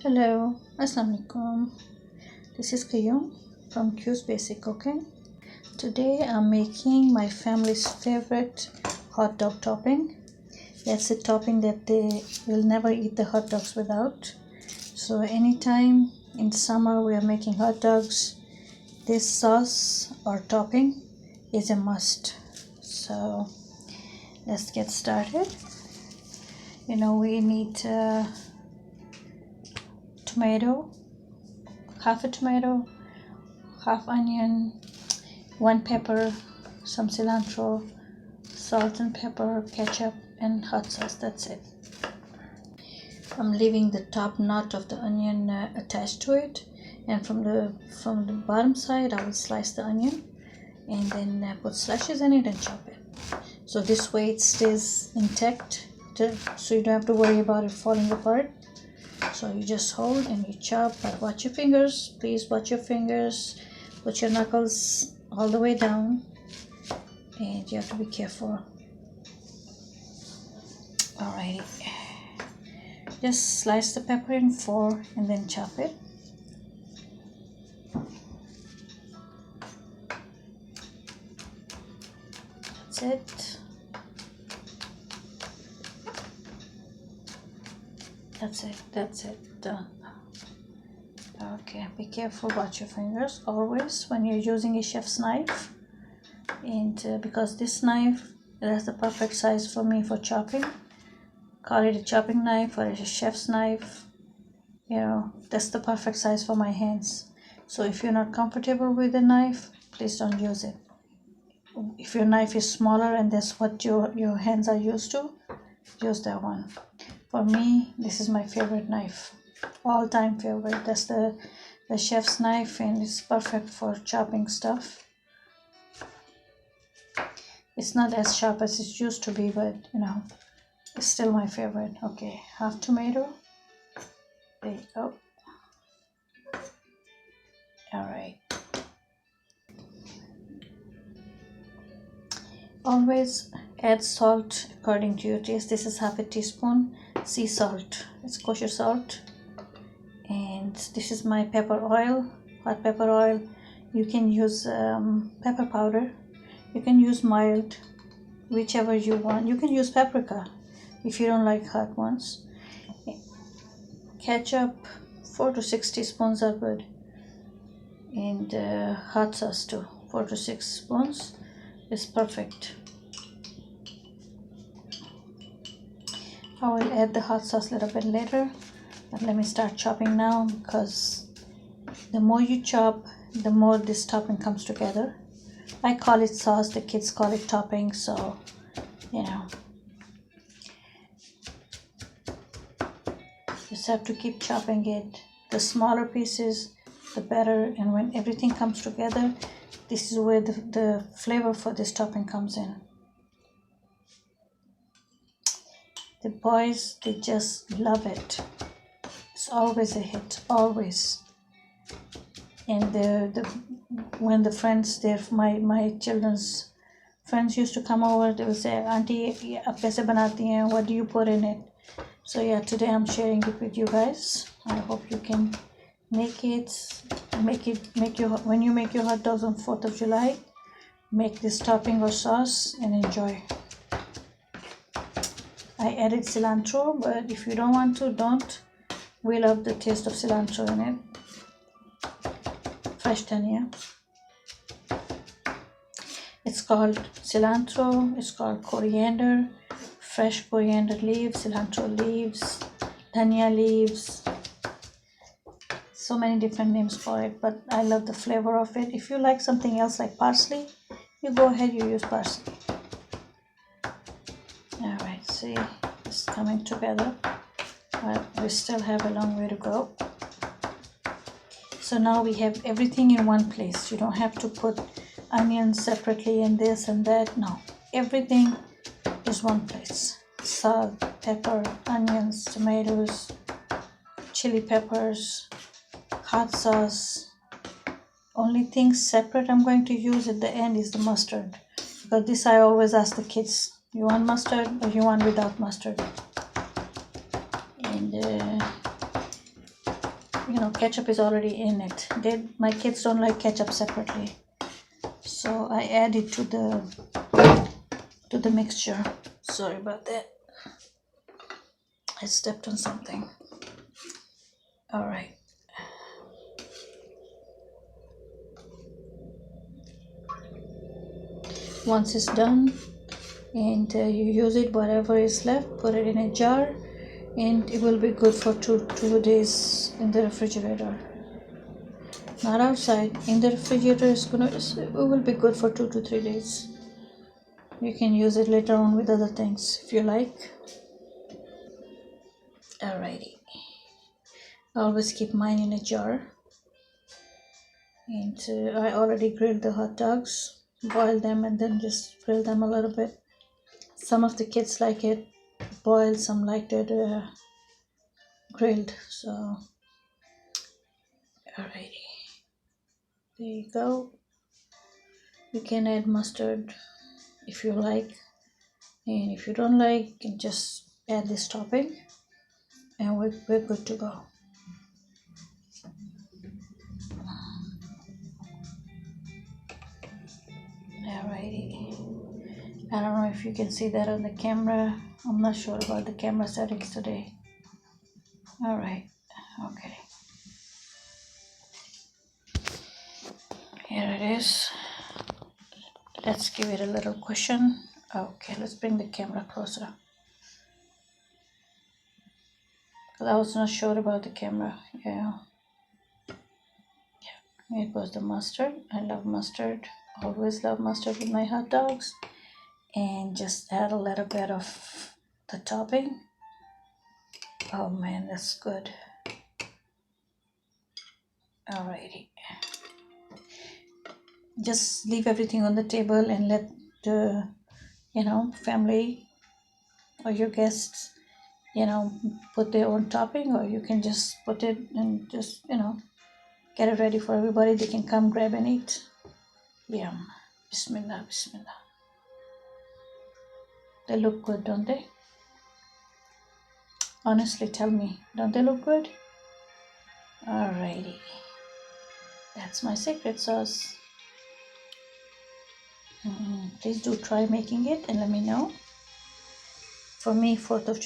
Hello, Assalamu alaikum. This is Kayum from Q's Basic Cooking. Today I'm making my family's favorite hot dog topping. That's a topping that they will never eat the hot dogs without. So anytime in summer we are making hot dogs, this sauce or topping is a must. So let's get started. We need tomato, half a tomato, half onion, one pepper, some cilantro, salt and pepper, ketchup, and hot sauce. That's it. I'm leaving the top knot of the onion attached to it, and from the bottom side I will slice the onion and then put slashes in it and chop it. So this way it stays intact, so you don't have to worry about it falling apart. So you just hold and you chop, but watch your fingers. Please watch your fingers. Put your knuckles all the way down, and you have to be careful. Alrighty. Just slice the pepper in 4 and then chop it. That's it. That's it, done. Okay, be careful, watch your fingers always when you're using a chef's knife, and because this knife is the perfect size for me for chopping. Call it a chopping knife or a chef's knife, that's the perfect size for my hands. So if you're not comfortable with the knife, please don't use it. If your knife is smaller and that's what your hands are used to, use that one. For me, this is my favorite knife, all-time favorite. That's the chef's knife, and it's perfect for chopping stuff. It's not as sharp as it used to be, but it's still my favorite. Okay, half tomato. There you go. All right. Always add salt according to your taste. This is half a teaspoon sea salt. It's kosher salt. And this is my pepper oil, hot pepper oil. You can use pepper powder. You can use mild, whichever you want. You can use paprika if you don't like hot ones. Ketchup, 4 to 6 teaspoons are good. And hot sauce too, 4 to 6 spoons is perfect. I will add the hot sauce a little bit later, but let me start chopping now, because the more you chop, the more this topping comes together. I call it sauce, the kids call it topping, so just have to keep chopping it. The smaller pieces, the better, and when everything comes together, this is where the flavor for this topping comes in. The boys, they just love it. It's always a hit, always. And when the friends, my children's friends used to come over, they would say, "Auntie, aap kaise banati hain? What do you put in it?" So yeah, today I'm sharing it with you guys. I hope you can make it. When you make your hot dogs on 4th of July, make this topping or sauce and enjoy. I added cilantro, but if you don't want to, don't. We love the taste of cilantro in it. Fresh dhania. It's called cilantro, it's called coriander, fresh coriander leaves, cilantro leaves, dhania leaves. So many different names for it, but I love the flavor of it. If you like something else like parsley, you go ahead, you use parsley. Alright, see, it's coming together, but we still have a long way to go. So now we have everything in one place. You don't have to put onions separately and this and that. No, everything is one place. Salt, pepper, onions, tomatoes, chili peppers, hot sauce. Only thing separate I'm going to use at the end is the mustard, because this I always ask the kids, you want mustard or you want without mustard? And ketchup is already in it. My kids don't like ketchup separately, so I add it to the mixture. Sorry about that. I stepped on something. All right. Once it's done, and you use it, whatever is left, put it in a jar, and it will be good for two days in the refrigerator. Not outside, in the refrigerator. It will be good for 2 to 3 days. You can use it later on with other things if you like. Alrighty. I always keep mine in a jar. And I already grilled the hot dogs, boiled them, and then just grill them a little bit. Some of the kids like it boiled, some liked it grilled. So, alrighty. There you go. You can add mustard if you like, and if you don't like, you can just add this topping, and we're good to go. Alrighty. I don't know if you can see that on the camera. I'm not sure about the camera settings today. Alright, okay. Here it is. Let's give it a little cushion. Okay, let's bring the camera closer. Because I was not sure about the camera. Yeah. Here goes the mustard. I love mustard. Always love mustard with my hot dogs. And just add a little bit of the topping. Oh man, that's good. Alrighty. Just leave everything on the table and let the family or your guests put their own topping, or you can just put it and just get it ready for everybody. They can come grab and eat. Yum. Bismillah, bismillah. They look good, don't they? Honestly, tell me, don't they look good? Alrighty. That's my secret sauce. Please do try making it and let me know. For me, 4th of